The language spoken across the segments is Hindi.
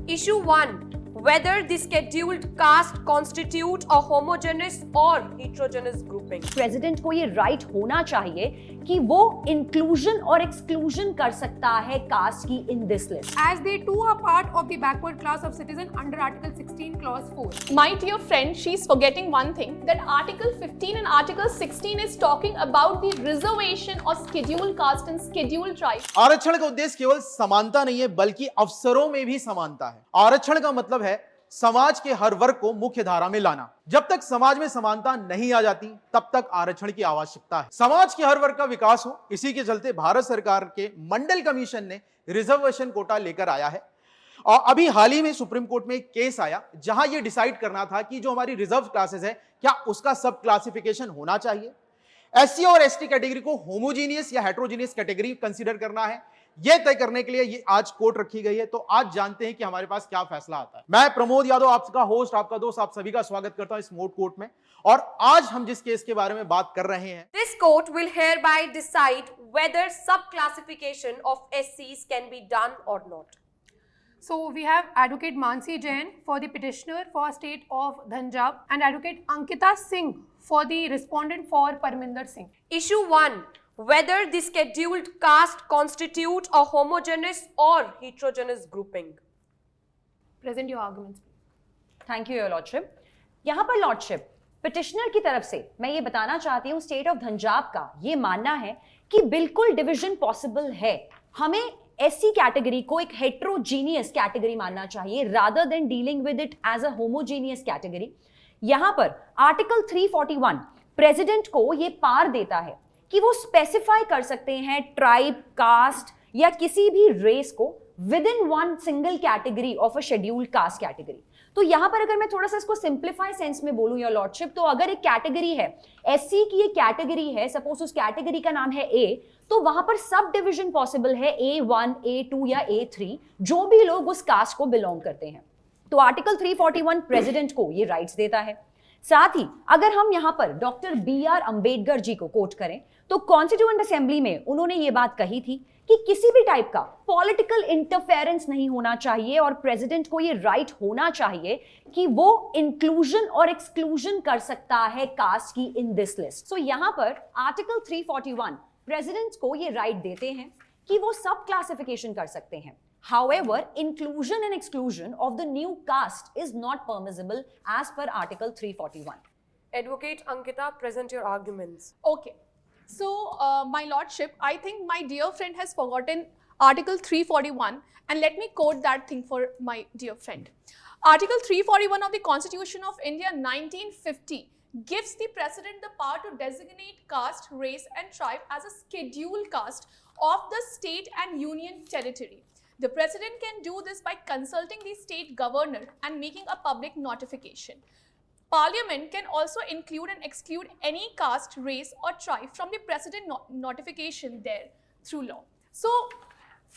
Issue 1. Whether the scheduled caste constitute a homogeneous or heterogeneous grouping. President को ये राइट होना चाहिए कि वो इंक्लूजन और एक्सक्लूजन कर सकता है कास्ट की in this list. As they too are part of the backward class of citizen under Article 16 Clause 4. My dear friend, she's forgetting one thing, that Article 15 and Article 16 is talking about the reservation or scheduled caste and scheduled tribe. आरक्षण का उद्देश्य केवल समानता नहीं है बल्कि अवसरों में भी समानता है. आरक्षण का मतलब है समाज के हर वर्ग को मुख्य धारा में लाना. जब तक समाज में समानता नहीं आ जाती तब तक आरक्षण की आवश्यकता है. समाज के हर वर्ग का विकास हो, इसी के चलते भारत सरकार के मंडल कमीशन ने रिजर्वेशन कोटा लेकर आया है. और अभी हाल ही में सुप्रीम कोर्ट में एक केस आया जहां यह डिसाइड करना था कि जो हमारी रिजर्व क्लासेस है क्या उसका सब क्लासिफिकेशन होना चाहिए, एससी और एसटी कैटेगरी को होमोजीनियस या हेट्रोजीनियस कैटेगरी कंसीडर करना है. यह तय करने के लिए ये आज कोर्ट रखी गई है. तो आज जानते हैं कि हमारे पास क्या फैसला आता है. मैं प्रमोद यादव, आपका होस्ट, आपका दोस्त, आप सभी का स्वागत करता हूं इस मोट कोर्ट में. और आज हम जिस केस के बारे में बात कर रहे हैं, This court will hereby decide whether sub-classification of SCs can be done or not. So we have Advocate Mansi Jain for the petitioner for state of Dhanjab and Advocate Ankita Singh for the respondent for Parminder Singh. Issue 1. Whether the scheduled caste constitute a homogeneous or heterogeneous grouping. Present your arguments, please. Thank you your lordship. यहाँ पर लॉर्डशिप पिटिशनर की तरफ से मैं ये बताना चाहती हूँ, स्टेट ऑफ धंजाब का ये मानना है कि बिल्कुल डिवीजन पॉसिबल है. हमें एससी कैटेगरी को एक हेट्रोजीनियस कैटेगरी मानना चाहिए rather than dealing with it as a homogeneous category. यहाँ पर आर्टिकल 341 प्रेसिडेंट को ये पार देता है कि वो स्पेसिफाई कर सकते हैं ट्राइब, कास्ट या किसी भी रेस को with in one single category of a scheduled caste category. तो यहां पर अगर मैं थोड़ा सा इसको सिंप्लीफाई सेंस में बोलूं योर लॉर्डशिप, तो अगर एक कैटेगरी है, एससी की एक कैटेगरी है, सपोज उस कैटेगरी का नाम है ए, तो वहां पर सब डिवीजन पॉसिबल है A1, A2 या A3, जो भी लोग उस कास्ट को बिलोंग करते हैं. तो आर्टिकल 341 प्रेसिडेंट को ये राइट्स देता है. साथ ही अगर हम यहां पर डॉक्टर BR अंबेडकर जी को कोट करें तो कॉन्स्टिट्यूएंट असेंबली में उन्होंने ये बात कही थी कि किसी भी टाइप का पॉलिटिकल इंटरफेरेंस नहीं होना चाहिए और प्रेसिडेंट को ये राइट होना चाहिए कि वो इंक्लूजन और एक्सक्लूजन कर सकता है कास्ट की इन दिस लिस्ट. सो यहां पर आर्टिकल 341 प्रेसिडेंट को ये राइट देते हैं कि वो सब क्लासिफिकेशन कर सकते हैं. However, inclusion and exclusion of the new caste is not permissible as per Article 341. Advocate Ankita, present your arguments. Okay. So, my lordship, I think my dear friend has forgotten Article 341, and let me quote that thing for my dear friend. Article 341 of the Constitution of India 1950 gives the President the power to designate caste, race and tribe as a scheduled caste of the state and union territory. The President can do this by consulting the state governor and making a public notification. Parliament can also include and exclude any caste, race or tribe from the President notification there through law. So,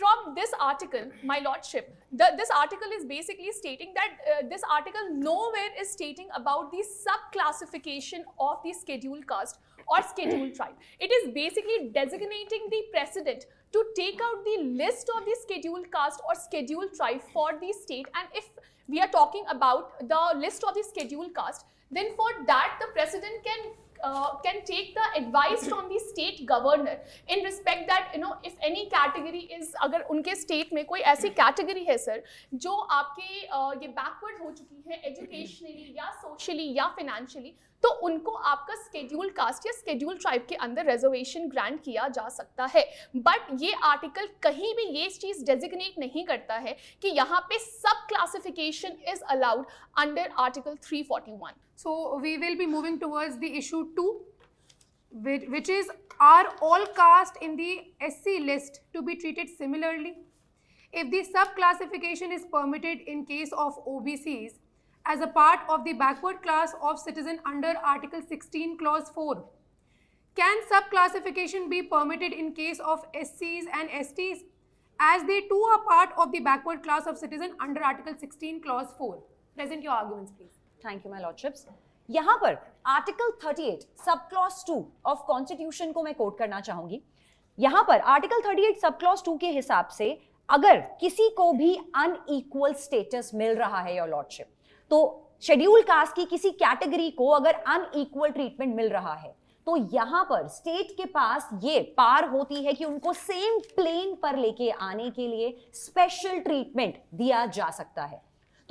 from this article, my lordship, this article is basically stating that this article nowhere is stating about the sub-classification of the scheduled caste or scheduled tribe. It is basically designating the President to take out the list of the scheduled caste or scheduled tribe for the state. And if we are talking about the list of the scheduled caste, then for that the President can take the advice from the state governor in respect that if any category is, अगर उनके state में कोई ऐसी category है सर जो आपके ये backward हो चुकी है educationally या socially या financially, तो उनको आपका scheduled caste या scheduled tribe के अंदर reservation grant किया जा सकता है. बट ये आर्टिकल कहीं भी ये चीज डेजिग्नेट नहीं करता है कि यहाँ पे सब classification is allowed under article 341. So we will be moving towards the issue 2, which is, are all caste in the SC list to be treated similarly? If the sub-classification is permitted in case of OBCs as a part of the backward class of citizen under Article 16 Clause 4, can sub-classification be permitted in case of SCs and STs as they too are part of the backward class of citizen under Article 16 Clause 4? Present your arguments, please. Thank you my lordships. यहाँ पर article 38 sub clause 2 of constitution को मैं कोट करना चाहूंगी. यहाँ पर आर्टिकल 38 सब क्लॉज 2 के हिसाब से अगर किसी को भी अनइक्वल स्टेटस मिल रहा है योर लॉर्डशिप, तो शेड्यूल कास्ट की किसी कैटेगरी को अगर अनइक्वल ट्रीटमेंट मिल रहा है तो यहां पर स्टेट के पास ये पार होती है कि उनको सेम प्लेन पर लेके आने के लिए स्पेशल ट्रीटमेंट दिया जा सकता है।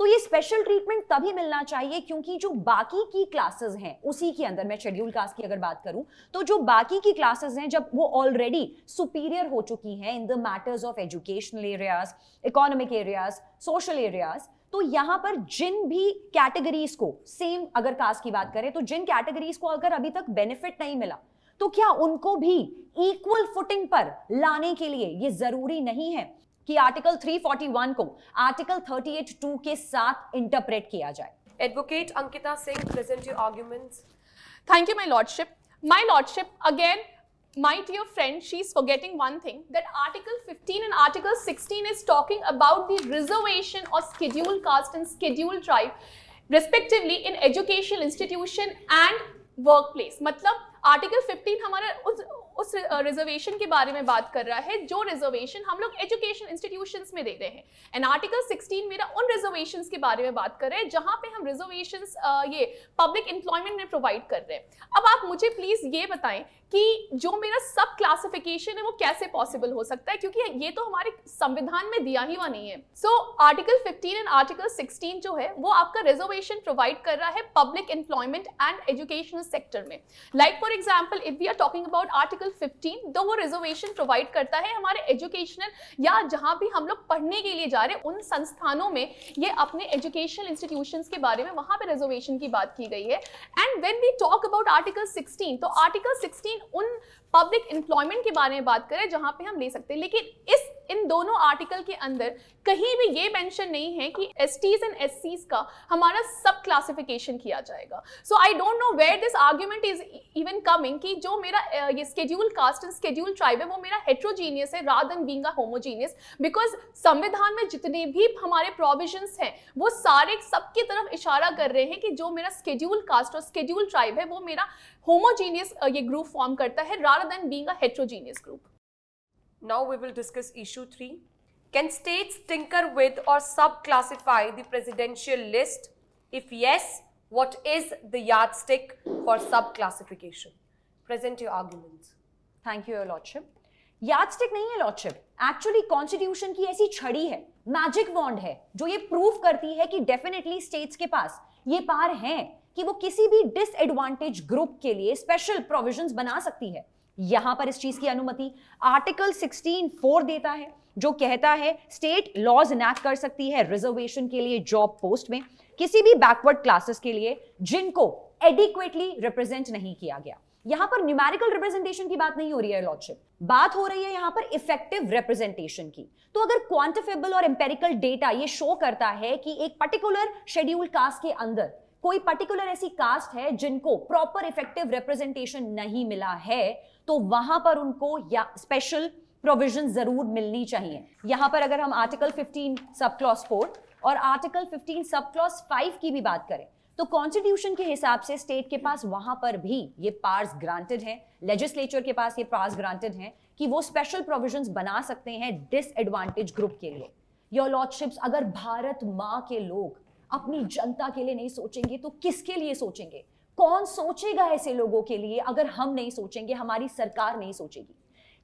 तो ये स्पेशल ट्रीटमेंट तभी मिलना चाहिए क्योंकि जो बाकी की क्लासेस हैं उसी के अंदर, मैं शेड्यूल कास्ट की अगर बात करूं तो जो बाकी की क्लासेस हैं जब वो ऑलरेडी सुपीरियर हो चुकी हैं in the matters of educational areas, economic areas, social areas, तो यहां पर जिन भी कैटेगरीज को, सेम अगर कास्ट की बात करें तो जिन कैटेगरीज को अगर अभी तक बेनिफिट नहीं मिला तो क्या उनको भी इक्वल फुटिंग पर लाने के लिए ये जरूरी नहीं है कि आर्टिकल 341 को आर्टिकल 38(2) के साथ इंटरप्रेट किया जाए। Advocate Ankita Singh, present your arguments. Thank you, my lordship. My lordship, again, my dear friend, she's forgetting one thing, that Article 15 and Article 16 is talking about the reservation or scheduled caste and scheduled tribe, respectively, in educational institution and workplace. मतलब आर्टिकल 15 हमारा उस रिजर्वेशन के बारे में बात कर रहा है जो रिजर्वेशन हम लोग एजुकेशन इंस्टीट्यूशंस में दे रहे हैं, एंड आर्टिकल 16 मेरा उन रिजर्वेशंस के बारे में बात कर रहे हैं जहां पे हम रिजर्वेशंस ये पब्लिक एम्प्लॉयमेंट में प्रोवाइड कर रहे हैं। अब आप मुझे प्लीज ये बताएं कि जो मेरा सब क्लासिफिकेशन है वो कैसे पॉसिबल हो सकता है, क्योंकि ये तो हमारे संविधान में दिया ही हुआ नहीं है। सो आर्टिकल 15 एंड आर्टिकल 16 जो है वो आपका रिजर्वेशन प्रोवाइड कर रहा है public employment and educational sector में। Like for example, if we are talking about article 15, तो वो रिजर्वेशन प्रोवाइड करता है हमारे एजुकेशनल या जहां भी हम लोग पढ़ने के लिए जा रहे हैं उन संस्थानों में, ये अपने एजुकेशनल इंस्टीट्यूशंस के बारे में वहां पे रिजर्वेशन की बात की गई है। And when we talk about article 16, तो आर्टिकल 16 उन पब्लिक एम्प्लॉयमेंट के बारे में बात करें जहां पे हम ले सकते हैं, लेकिन इन दोनों आर्टिकल के अंदर कहीं भी ये मेंशन नहीं है कि एसटीज एंड एससीज का हमारा सब क्लासिफिकेशन किया जाएगा। So I don't know where this argument is even coming कि जो मेरा ये schedule caste and schedule tribe है वो मेरा हेट्रोजीनियस है rather than being a homogeneous, because संविधान में जितने भी हमारे प्रोविजंस हैं वो सारे सबकी तरफ इशारा कर रहे हैं कि जो मेरा स्केड्यूल कास्ट और स्केड्यूल ट्राइब है वो मेरा होमोजीनियस ये ग्रुप फॉर्म करता है rather than being a heterogeneous group. Now we will discuss issue 3. Can states tinker with or subclassify the presidential list? If yes, what is the yardstick for subclassification? Present your arguments. Thank you your lordship. Yardstick नहीं है लॉर्डशिप, एक्चुअली कॉन्स्टिट्यूशन की ऐसी छड़ी है, मैजिक वॉन्ड है जो ये प्रूव करती है कि डेफिनेटली स्टेट्स के पास ये पार है कि वो किसी भी डिसएडवांटेज ग्रुप के लिए स्पेशल प्रोविजंस बना सकती है। यहां पर इस चीज की अनुमति आर्टिकल 16(4) देता है जो कहता है स्टेट लॉज इनैक्ट कर सकती है रिजर्वेशन के लिए जॉब पोस्ट में किसी भी बैकवर्ड क्लासेस के लिए जिनको एडिक्वेटली रिप्रेजेंट नहीं किया गया। यहां पर न्यूमेरिकल रिप्रेजेंटेशन की बात नहीं हो रही है लॉर्डशिप, बात हो रही है यहां पर इफेक्टिव रिप्रेजेंटेशन की। तो अगर क्वांटिफेबल और एम्पेरिकल डेटा ये शो करता है कि एक पर्टिकुलर शेड्यूल कास्ट के अंदर कोई पर्टिकुलर ऐसी कास्ट है जिनको प्रॉपर इफेक्टिव रिप्रेजेंटेशन नहीं मिला है, तो वहां पर उनको या स्पेशल प्रोविजन जरूर मिलनी चाहिए। यहां पर अगर हम आर्टिकल 15 सब क्लॉज 4 और आर्टिकल 15 सब क्लॉज 5 की भी बात करें तो कॉन्स्टिट्यूशन के हिसाब से स्टेट के पास वहां पर भी ये पावर्स ग्रांटेड है, लेजिस्लेचर के पास ये पावर्स ग्रांटेड है कि वो स्पेशल प्रोविजंस बना सकते हैं डिसएडवांटेज ग्रुप के लिए। योर लॉर्डशिप्स, अगर भारत माँ के लोग अपनी जनता के लिए नहीं सोचेंगे तो किसके लिए सोचेंगे? कौन सोचेगा ऐसे लोगों के लिए? अगर हम नहीं सोचेंगे, हमारी सरकार नहीं सोचेगी।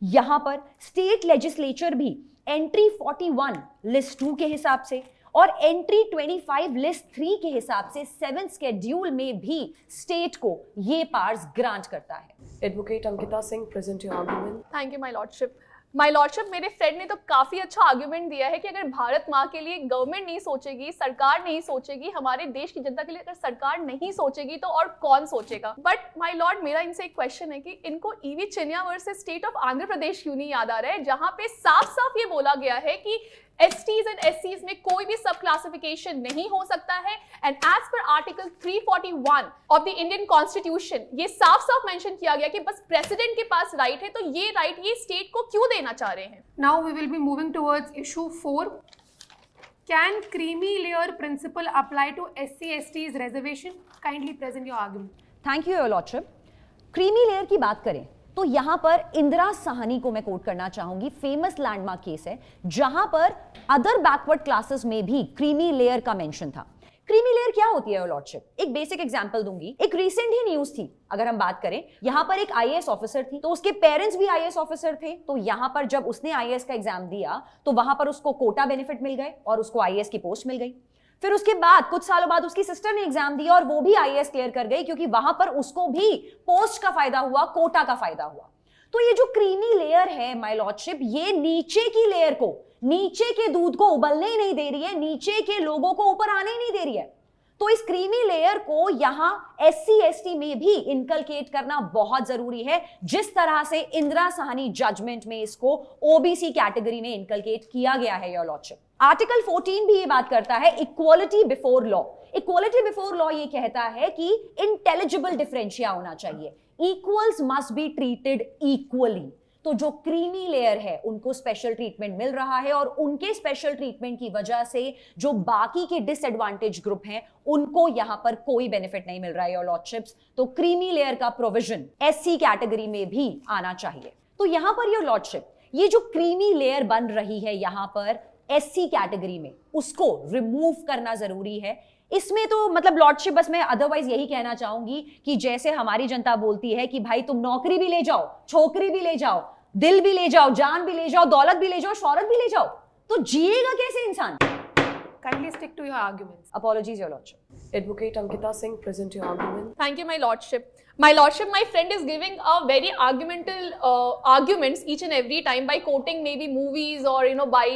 यहां पर स्टेट लेजिस्लेचर भी एंट्री 41 लिस्ट 2 के हिसाब से और एंट्री 25 लिस्ट 3 के हिसाब से 7th शेड्यूल में भी स्टेट को ये पावर्स ग्रांट करता है। Advocate Ankita Singh, present your argument. Thank you my lordship. My lordship, मेरे फ्रेंड ने तो काफी अच्छा आर्ग्यूमेंट दिया है कि अगर भारत माँ के लिए गवर्नमेंट नहीं सोचेगी, सरकार नहीं सोचेगी, हमारे देश की जनता के लिए अगर सरकार नहीं सोचेगी तो और कौन सोचेगा। बट माय लॉर्ड, मेरा इनसे एक क्वेश्चन है कि इनको E V Chinnaiah versus state of Andhra Pradesh क्यों नहीं याद आ रहा है, जहां पे साफ साफ ये बोला गया है कि एसटीज एंड एससीज में कोई भी सब क्लासिफिकेशन नहीं हो सकता है, and as per article 341 of the Indian constitution ये साफ साफ मेंशन किया गया कि बस प्रेसिडेंट के पास राइट है, तो ये राइट ये स्टेट को क्यों देना चाह रहे हैं? Now we will be moving towards issue 4. Can creamy layer principle apply to SC/ST's reservation? Kindly present your argument. Thank you your lordship. Creamy layer की बात करें तो यहां पर इंदिरा साहनी को मैं कोट करना चाहूंगी, फेमस लैंडमार्क केस है जहां पर अदर बैकवर्ड क्लासेस में भी क्रीमी लेयर का मेंशन था। क्रीमी लेयर क्या होती है लॉर्डशिप? एक बेसिक एग्जांपल दूंगी। एक रिसेंट ही न्यूज थी, अगर हम बात करें, यहां पर एक आईएएस ऑफिसर थी, तो उसके पेरेंट्स भी आईएएस ऑफिसर थे। तो यहां पर जब उसने आईएएस का एग्जाम दिया तो वहां पर उसको कोटा बेनिफिट मिल गए और उसको आईएएस की पोस्ट मिल गई। फिर उसके बाद कुछ सालों बाद उसकी सिस्टर ने एग्जाम दिया और वो भी आईएएस क्लियर कर गई, क्योंकि वहां पर उसको भी पोस्ट का फायदा हुआ, कोटा का फायदा हुआ। तो ये जो क्रीमी लेयर है माय लॉर्डशिप, ये नीचे की लेयर को, नीचे के दूध को उबलने ही नहीं दे रही है, नीचे के लोगों को ऊपर आने ही नहीं दे रही है। तो इस क्रीमी लेयर को यहां एससी एसटी में भी इनकलकेट करना बहुत जरूरी है, जिस तरह से इंदिरा साहनी जजमेंट में इसको ओबीसी कैटेगरी में इनकलकेट किया गया है योर लॉर्डशिप। आर्टिकल 14 भी ये बात करता है equality before law. Equality before law ये कहता है कि इंटेलिजिबल डिफरेंशिया होना चाहिए, equals must be treated equally. तो जो क्रीमी लेयर है उनको स्पेशल ट्रीटमेंट मिल रहा है और उनके स्पेशल ट्रीटमेंट की वजह से जो बाकी के डिसएडवांटेज ग्रुप हैं उनको यहां पर कोई बेनिफिट नहीं मिल रहा है योर लॉर्डशिप्स। तो क्रीमी लेयर का प्रोविजन एससी कैटेगरी में भी आना चाहिए। तो यहां पर योर लॉर्डशिप, ये जो क्रीमी लेयर बन रही है यहां पर एससी कैटेगरी में, उसको रिमूव करना जरूरी है। इसमें तो मतलब लॉर्डशिप बस मैं अदरवाइज यही कहना चाहूंगी कि जैसे हमारी जनता बोलती है कि भाई तुम नौकरी भी ले जाओ, छोकरी भी ले जाओ, दिल भी ले जाओ, जान भी ले जाओ, दौलत भी ले जाओ, शौहरत भी ले जाओ, तो जिएगा कैसे इंसान? Kindly stick to your arguments. Apologies, your lordship. Advocate Ankita Singh, present your argument. Thank you, my lordship. My lordship, my friend is giving a very arguments each and every time by quoting maybe movies or by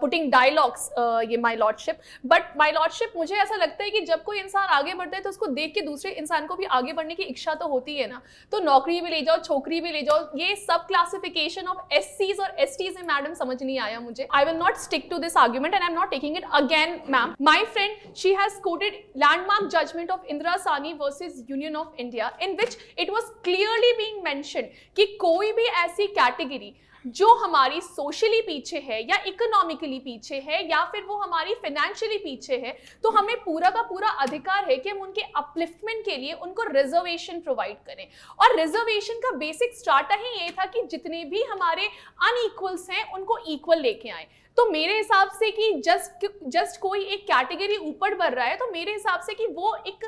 putting dialogues. ये my lordship. But my lordship, मुझे ऐसा लगता है कि जब कोई इंसान आगे बढ़ता है तो उसको देख के दूसरे इंसान को भी आगे बढ़ने की इच्छा तो होती है ना। तो नौकरी भी ले जाओ, छोकरी भी ले जाओ, ये सब क्लासिफिकेशन ऑफ एससीज और एसटीज में मैडम समझ नहीं आया मुझे। I will not stick to this argument and I'm not taking it again, ma'am. My friend, she has quoted landmark judgment of Indira Sahni versus Union of India in which it was clearly being mentioned कि कोई भी ऐसी कैटेगरी जो हमारी सोशली पीछे है या इकोनॉमिकली पीछे है या फिर वो हमारी फाइनेंशियली पीछे है, तो हमें पूरा का पूरा अधिकार है कि हम उनके अपलिफ्टमेंट के लिए उनको रिजर्वेशन प्रोवाइड करें। और रिजर्वेशन का बेसिक स्टार्टर ही ये था कि जितने भी हमारे अनइक्वल्स हैं उनको इक्वल लेके आए। तो मेरे हिसाब से कि जस्ट कोई एक कैटेगरी ऊपर बढ़ रहा है तो मेरे हिसाब से कि वो एक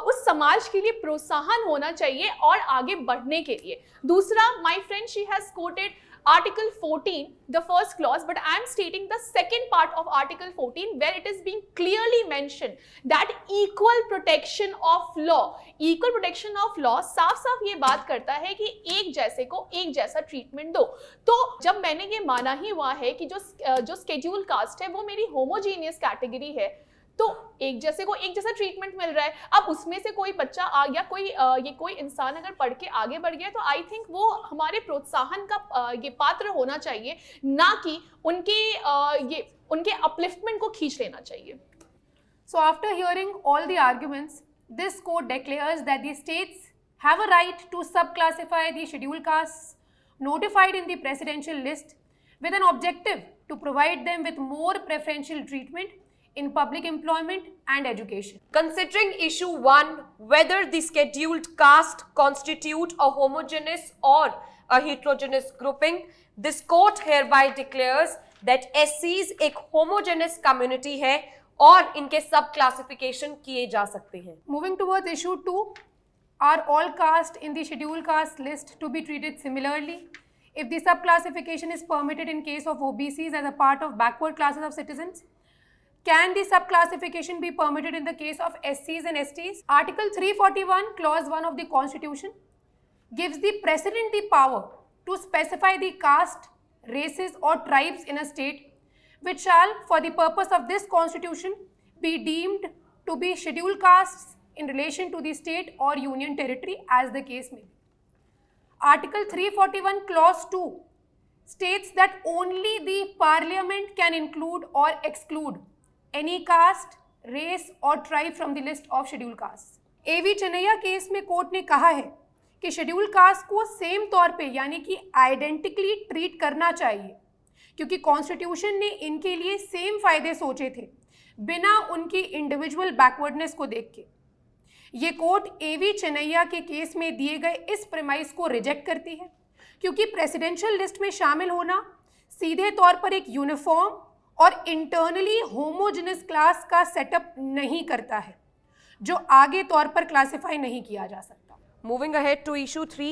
उस समाज के लिए प्रोत्साहन होना चाहिए और आगे बढ़ने के लिए। दूसरा, my friend she has coated Article 14, the first clause, but I am stating the second part of Article 14 where it is being clearly mentioned that equal protection of law. Equal protection of law साफ साफ ये बात करता है कि एक जैसे को एक जैसा ट्रीटमेंट दो। तो जब मैंने ये माना ही हुआ है कि जो स्केड्यूल कास्ट है वो मेरी होमोजीनियस कैटेगरी है, तो एक जैसे को एक जैसा ट्रीटमेंट मिल रहा है। अब उसमें से कोई बच्चा आ गया, कोई इंसान अगर पढ़ के आगे बढ़ गया, तो आई थिंक वो हमारे प्रोत्साहन का ये पात्र होना चाहिए, ना कि उनके अपलिफ्टमेंट को खींच लेना चाहिए। So after hearing all the arguments, this court declares that the states have a right to subclassify the scheduled castes notified in the presidential list with an objective to provide them with more preferential treatment in public employment and education. Considering issue 1, whether the scheduled caste constitute a homogeneous or a heterogeneous grouping, this court hereby declares that SCs एक homogeneous community है और इनके सब classification किए जा सकते हैं। Moving towards issue 2, are all castes in the scheduled caste list to be treated similarly? If the subclassification is permitted in case of OBCs as a part of backward classes of citizens, can the subclassification be permitted in the case of SCs and STs? Article 341, Clause 1 of the Constitution gives the President the power to specify the caste, races or tribes in a state which shall, for the purpose of this Constitution, be deemed to be scheduled castes in relation to the state or union territory as the case may be. Article 341, Clause 2 states that only the Parliament can include or exclude any caste, race or tribe from the list of scheduled castes. AV Chennaiah case में कोर्ट ने कहा है कि शेड्यूल कास्ट को सेम तौर पे यानी कि आइडेंटिकली ट्रीट करना चाहिए, क्योंकि कॉन्स्टिट्यूशन ने इनके लिए सेम फायदे सोचे थे बिना उनकी इंडिविजुअल बैकवर्डनेस को देख के। ये कोर्ट एवी चेन्नैया के केस में दिए गए इस प्रेमाइस को रिजेक्ट करती है, क्योंकि प्रेसिडेंशियल लिस्ट में शामिल होना सीधे तौर पर एक यूनिफॉर्म और इंटरनली होमोजेनस क्लास का सेटअप नहीं करता है, जो आगे तौर पर क्लासिफाई नहीं किया जा सकता। Moving ahead to issue 3,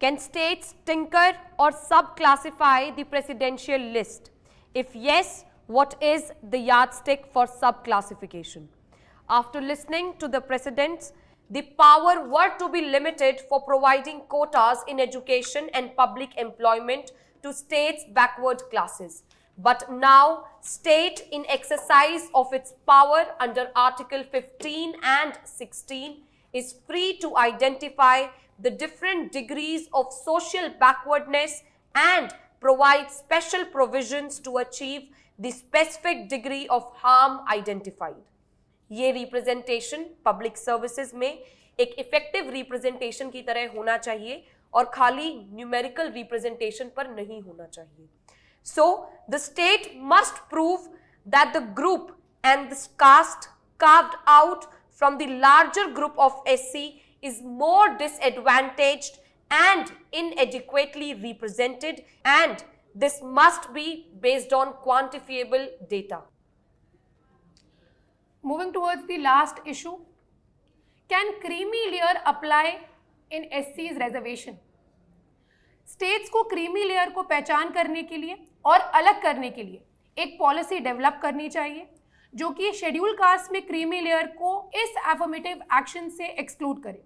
can states tinker or subclassify the presidential list? If yes, what is the yardstick for subclassification? After listening to the precedents, the power were to be limited for providing quotas in education and public employment to states' backward classes. But now, state in exercise of its power under Article 15 and 16 is free to identify the different degrees of social backwardness and provide special provisions to achieve the specific degree of harm identified. ये रिप्रेजेंटेशन पब्लिक सर्विसेज में एक इफेक्टिव रिप्रेजेंटेशन की तरह होना चाहिए और खाली न्यूमेरिकल रिप्रेजेंटेशन पर नहीं होना चाहिए. So, the state must prove that the group and the caste carved out from the larger group of SC is more disadvantaged and inadequately represented, and this must be based on quantifiable data. Moving towards the last issue, can creamy layer apply in SC's reservation? States को क्रीमी लेयर को पहचान करने के लिए और अलग करने के लिए एक पॉलिसी डेवलप करनी चाहिए, जो कि शेड्यूल कास्ट में क्रीमी लेयर को इस एफर्मेटिव एक्शन से एक्सक्लूड करे.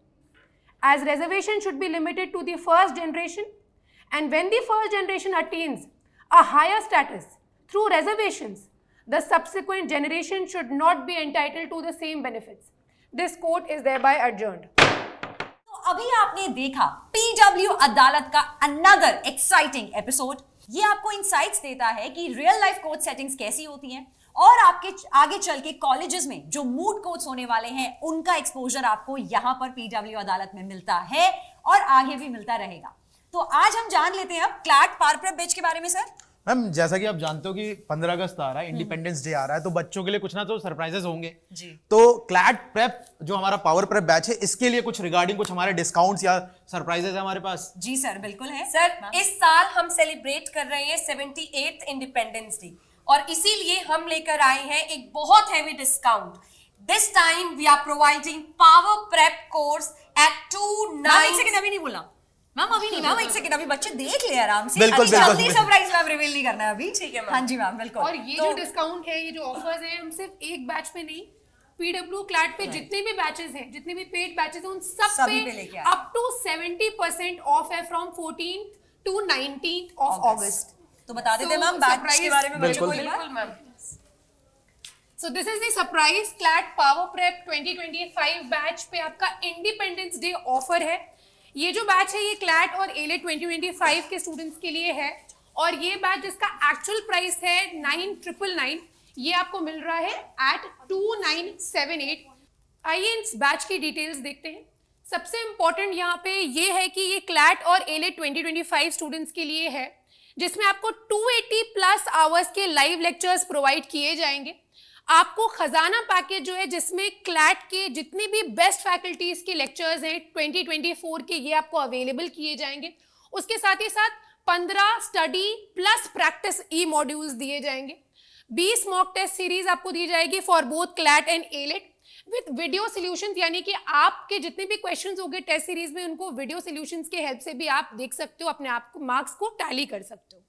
As reservation should be limited to the first generation, and when the first generation attains a higher status through reservations, the subsequent generation should not be entitled to the same benefits. This court is thereby adjourned. तो अभी आपने देखा पीडब्ल्यू अदालत का अनदर एक्साइटिंग एपिसोड. ये आपको इंसाइट्स देता है कि रियल लाइफ कोर्ट सेटिंग्स कैसी होती हैं और आपके आगे चल के कॉलेजेस में जो मूड कोर्ट्स होने वाले हैं उनका एक्सपोजर आपको यहाँ पर पीडब्ल्यू अदालत में मिलता है और आगे भी मिलता रहेगा. तो आज हम जान लेते हैं अब क्लैट पार प्रेप बैच के बारे में. सर मैम, जैसा कि आप जानते हो कि 15 अगस्त आ रहा है, इंडिपेंडेंस डे आ रहा है, तो बच्चों के लिए कुछ ना तो सरप्राइजेस होंगे जी. तो क्लैट प्रेप जो हमारा पावर प्रेप बैच है, इसके लिए कुछ रिगार्डिंग कुछ हमारे डिस्काउंट्स या सरप्राइजेस है हमारे पास. जी सर, बिल्कुल है सर. इस साल हम सेलिब्रेट कर रहे हैं 78th इंडिपेंडेंस डे और इसीलिए हम लेकर आए हैं एक बहुत heavy discount. This time we are providing power prep course at 29. एक सेकंड, अभी नहीं बोला मैम, अभी नहीं मैम, एक सेकंड, अभी बच्चे देख ले आराम से. बिल्कुल, अभी बिल्कुल, जल्दी सरप्राइज मैम रिवील नहीं करना है अभी. ठीक है मैम. हाँ जी मैम, बिल्कुल. और ये जो डिस्काउंट है, ये जो ऑफर्स हैं, हम सिर्फ एक बैच पे नहीं, पीडब्ल्यू क्लैट पे जितने भी बैचेस हैं, जितने भी पेड बैचेस हैं, उन सब सभी पे पे लेके आए. अप टू 70% ऑफ है from 14th to 19th of August. तो बता देते So, मैम बैच surprise- के बारे में बच्चों को बिल्कुल. एक बार. बिल्कुल ma'am. So this is the surprise CLAT Power Prep 2025 batch पे आपका इंडिपेंडेंस डे ऑफर है. ये जो बैच है, ये क्लैट और एले 2025 के स्टूडेंट्स के लिए है और ये बैच जिसका एक्चुअल प्राइस है 9,999, ये आपको मिल रहा है एट 2,978. आइए इस बैच की डिटेल्स देखते हैं. सबसे इंपॉर्टेंट यहाँ पे ये है कि ये क्लैट और एले 2025 स्टूडेंट्स के लिए है, जिसमें आपको 280 प्लस आवर्स के लाइव लेक्चर्स प्रोवाइड किए जाएंगे. आपको खजाना पैकेज जो है, जिसमें क्लैट के जितने भी बेस्ट फैकल्टीज के लेक्चर्स हैं 2024 के, ये आपको अवेलेबल किए जाएंगे. उसके साथ ही साथ 15 स्टडी प्लस प्रैक्टिस ई मॉड्यूल्स दिए जाएंगे. 20 मॉक टेस्ट सीरीज आपको दी जाएगी for both CLAT and AILET with video solutions, यानी कि आपके जितने भी क्वेश्चंस होंगे टेस्ट सीरीज में, उनको वीडियो सॉल्यूशंस के हेल्प से भी आप देख सकते हो, अपने आप को मार्क्स को टैली कर सकते हो.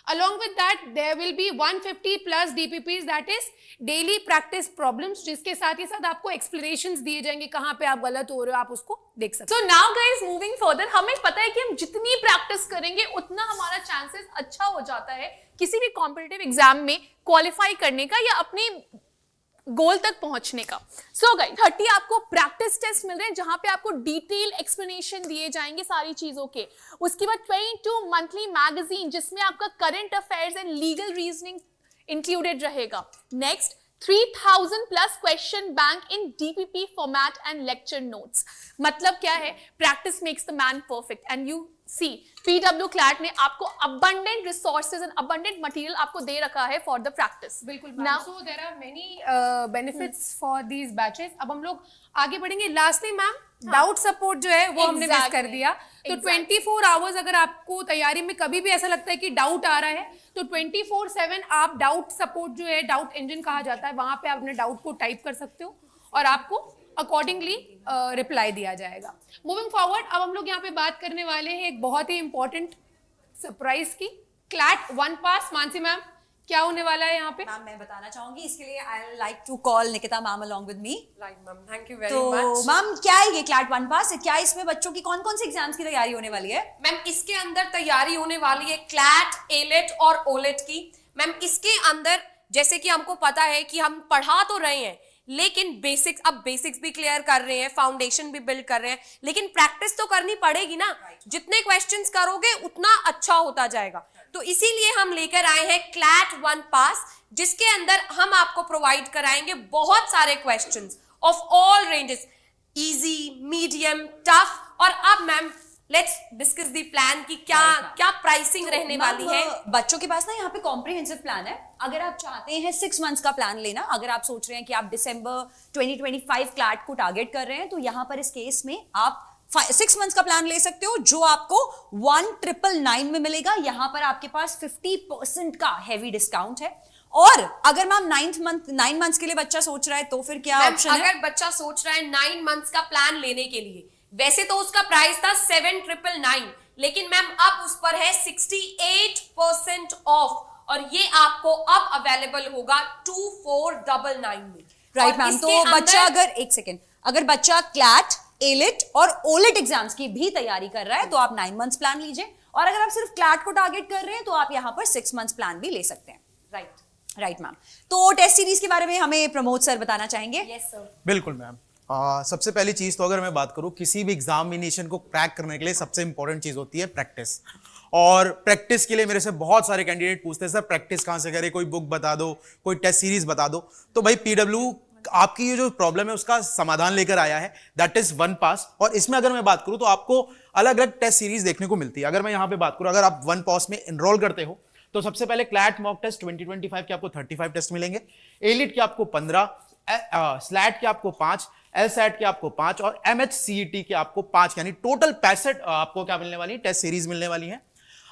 Along with that, there will be 150 plus DPPs, that is daily practice problems, जिसके साथ ही साथ आपको explanations दिए जाएंगे, कहाँ पे आप गलत हो रहे हो, आप उसको देख सकते So now guys, moving further, हमें पता है कि हम जितनी प्रैक्टिस करेंगे उतना हमारा चांसेस अच्छा हो जाता है किसी भी कॉम्पिटिटिव एग्जाम में क्वालिफाई करने का या अपने गोल तक पहुंचने का. सो गाइस, 30 आपको प्रैक्टिस टेस्ट मिल रहे हैं जहां पे आपको डिटेल एक्सप्लेनेशन दिए जाएंगे सारी चीजों के. उसके बाद 22 मंथली मैगजीन, जिसमें आपका current affairs and legal reasoning included रहेगा. Next 3000 plus question bank in DPP format and lecture notes. मतलब क्या है, practice makes the man perfect and you see PW CLAT ने आपको abundant resources and abundant material आपको दे रखा है for the practice. बिल्कुल Now, so there are many benefits for these batches. अब हम लोग आगे बढ़ेंगे. लास्टली मैम डाउट सपोर्ट जो है वो हमने मिस कर दिया. तो 24 आवर्स अगर आपको तैयारी में कभी भी ऐसा लगता है कि डाउट आ रहा है तो 24/7 आप डाउट सपोर्ट जो है, डाउट इंजन कहा जाता है, वहां पे आप अपने डाउट को टाइप कर सकते हो और आपको अकॉर्डिंगली रिप्लाई दिया जाएगा. मूविंग फॉरवर्ड, अब हम लोग यहाँ पे बात करने वाले हैं एक बहुत ही इंपॉर्टेंट सरप्राइज की. क्लैट 1 पास. मानसी मैम, क्या होने वाला है यहाँ पे? मैम मैं बताना चाहूंगी, इसके लिए I like to call Nikita ma'am along with me. Right, ma'am. Thank you very तो much. मैम क्या है ये क्लैट 1 पास? क्या इसमें बच्चों की कौन कौन से एग्जाम्स की तैयारी होने वाली है? मैम इसके अंदर तैयारी होने वाली है क्लैट, एलेट और ओलेट की. मैम इसके अंदर जैसे कि हमको पता है कि हम पढ़ा तो रहे हैं लेकिन बेसिक्स, अब बेसिक्स भी क्लियर कर रहे हैं, फाउंडेशन भी बिल्ड कर रहे हैं, लेकिन प्रैक्टिस तो करनी पड़ेगी ना. जितने क्वेश्चंस करोगे उतना अच्छा होता जाएगा. तो इसीलिए हम लेकर आए हैं क्लैट 1 पास, जिसके अंदर हम आपको प्रोवाइड कराएंगे बहुत सारे questions of all ranges, easy, medium, tough. और अब ma'am let's discuss the plan की क्या क्या प्राइसिंग रहने वाली है. बच्चों के पास ना यहाँ पे कॉम्प्रिहेंसिव प्लान है. अगर आप चाहते हैं 6 मंथ्स का प्लान लेना, अगर आप सोच रहे हैं कि आप दिसंबर 2025 क्लैट को टारगेट कर रहे हैं, तो यहाँ पर इस केस में आप 6 मंथ्स का प्लान ले सकते हो जो आपको 1999 में मिलेगा. यहाँ पर आपके पास 50% का हैवी डिस्काउंट है. और अगर मैम 9 मंथ्स के लिए बच्चा सोच रहा है तो फिर क्या ऑप्शन है? अगर बच्चा सोच रहा है 9 मंथ्स का प्लान लेने के लिए, वैसे तो उसका प्राइस था 7,999, लेकिन मैम अब उस पर है 68% ऑफ और ये आपको अब अवेलेबल होगा 2499 में. Right ma'am. तो बच्चा अगर बच्चा क्लैट, एलिट और ओलेट एग्जाम्स की भी तैयारी कर रहा है तो आप 9 मंथ्स प्लान लीजिए. और अगर आप सिर्फ क्लैट को टारगेट कर रहे हैं तो आप यहाँ पर 6 मंथ्स प्लान भी ले सकते हैं. Right ma'am. तो टेस्ट सीरीज के बारे में हमें प्रमोद सर बताना चाहेंगे. Yes sir. बिल्कुल मैम. सबसे पहली चीज तो अगर मैं बात करूं, किसी भी एग्जामिनेशन को क्रैक करने के लिए सबसे इंपॉर्टेंट चीज होती है प्रैक्टिस. और प्रैक्टिस के लिए मेरे से बहुत सारे कैंडिडेट पूछते हैं सर प्रैक्टिस कहां से करें, कोई बुक बता दो, कोई टेस्ट सीरीज बता दो. तो भाई पीडब्ल्यू आपकी ये जो प्रॉब्लम है उसका समाधान लेकर आया है, दैट इज 1 पास. और इसमें अगर मैं बात करूं तो आपको अलग अलग टेस्ट सीरीज देखने को मिलती है. अगर मैं यहां पे बात करूं, अगर आप 1 पास में एनरोल करते हो तो सबसे पहले क्लैट मॉक टेस्ट 2025 के आपको 35 टेस्ट मिलेंगे, एलिट के आपको 15, स्लैट के आपको 5, एलसैट के आपको 5 और MHCET के आपको 5, यानी टोटल 65 आपको क्या मिलने वाली है, टेस्ट सीरीज मिलने वाली है.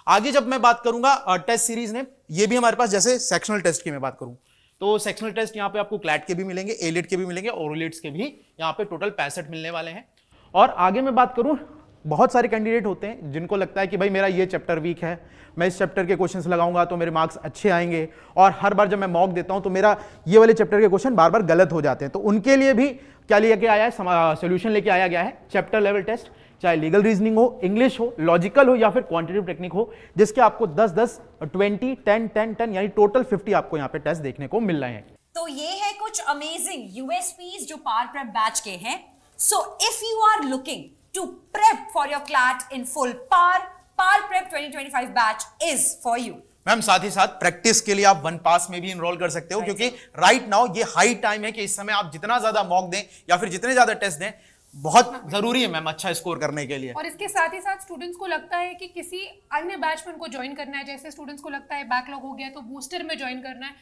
आगे जब मैं बात करूंगा टेस्ट सीरीज ने, ये भी हमारे पास जैसे सेक्शनल टेस्ट की मैं बात करूं तो सेक्शनल टेस्ट यहाँ पे आपको क्लैट के भी मिलेंगे, एलिट के भी मिलेंगे और ओलेट्स के भी यहाँ पे टोटल 65 मिलने वाले हैं. और आगे मैं बात करूं, बहुत सारे कैंडिडेट होते हैं जिनको लगता है कि भाई मेरा ये चैप्टर वीक है, मैं इस चैप्टर के क्वेश्चंस लगाऊंगा तो मेरे मार्क्स अच्छे आएंगे, और हर बार जब मैं मॉक देता हूं तो मेरा ये वाले चैप्टर के क्वेश्चन बार बार गलत हो जाते हैं. तो उनके लिए भी क्या लेके आया है, सोल्यूशन लेके आया गया है, चैप्टर लेवल टेस्ट, चाहे लीगल रीजनिंग हो, इंग्लिश हो, लॉजिकल हो या फिर क्वांटिटेटिव टेक्निक हो, जिसके आपको 10-10, 20, 10 यानी टोटल 50 आपको यहाँ पे टेस्ट देखने को मिल रहे हैं. तो ये है कुछ अमेजिंग USPs जो पार प्रेप बैच के हैं. So if you are looking to prep for your CLAT in full, power prep 2025 batch is for you. Ma'am साथ ही साथ प्रैक्टिस के लिए आप 1 पास में भी इनरोल कर सकते हो, क्योंकि राइट नाउ ये हाई टाइम है कि इस समय आप जितना ज्यादा मॉक दें या फिर जितने ज्यादा टेस्ट दें, बहुत जरूरी है मैम अच्छा स्कोर करने के लिए. और इसके साथ ही साथ स्टूडेंट्स को लगता है कि किसी अन्य बैच में उनको ज्वाइन करना है, जैसे स्टूडेंट्स को लगता है बैकलॉग हो गया तो बूस्टर में ज्वाइन करना है,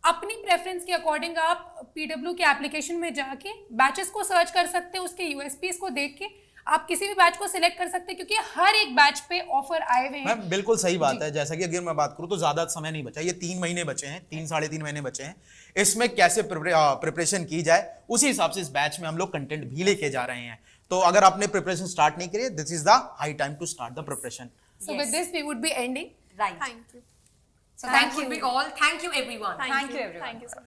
अपनी प्रेफरेंस के अकॉर्डिंग आप पीडब्ल्यू के एप्लीकेशन में जाके बैचेस को सर्च कर सकते हैं, उसके यूएसपीस को देख के आप किसी भी बैच को सिलेक्ट कर सकते हैं, क्योंकि हर एक बैच पे ऑफर आए हुए हैं. मैम बिल्कुल सही बात है. जैसा कि अगर मैं बात करूं तो ज्यादा समय नहीं बचा, ये 3 महीने बचे हैं, 3-3.5 महीने बचे हैं. इसमें कैसे प्रिपरेशन की जाए उसी हिसाब से इस बैच में हम लोग कंटेंट भी लेके जा रहे हैं. तो अगर आपने प्रिपरेशन स्टार्ट नहीं करी, this is the high time to start the preparation. So with this we would be ending. Right. Thank you. So that would be all. Thank you everyone. Thank you everyone. Thank you, sir.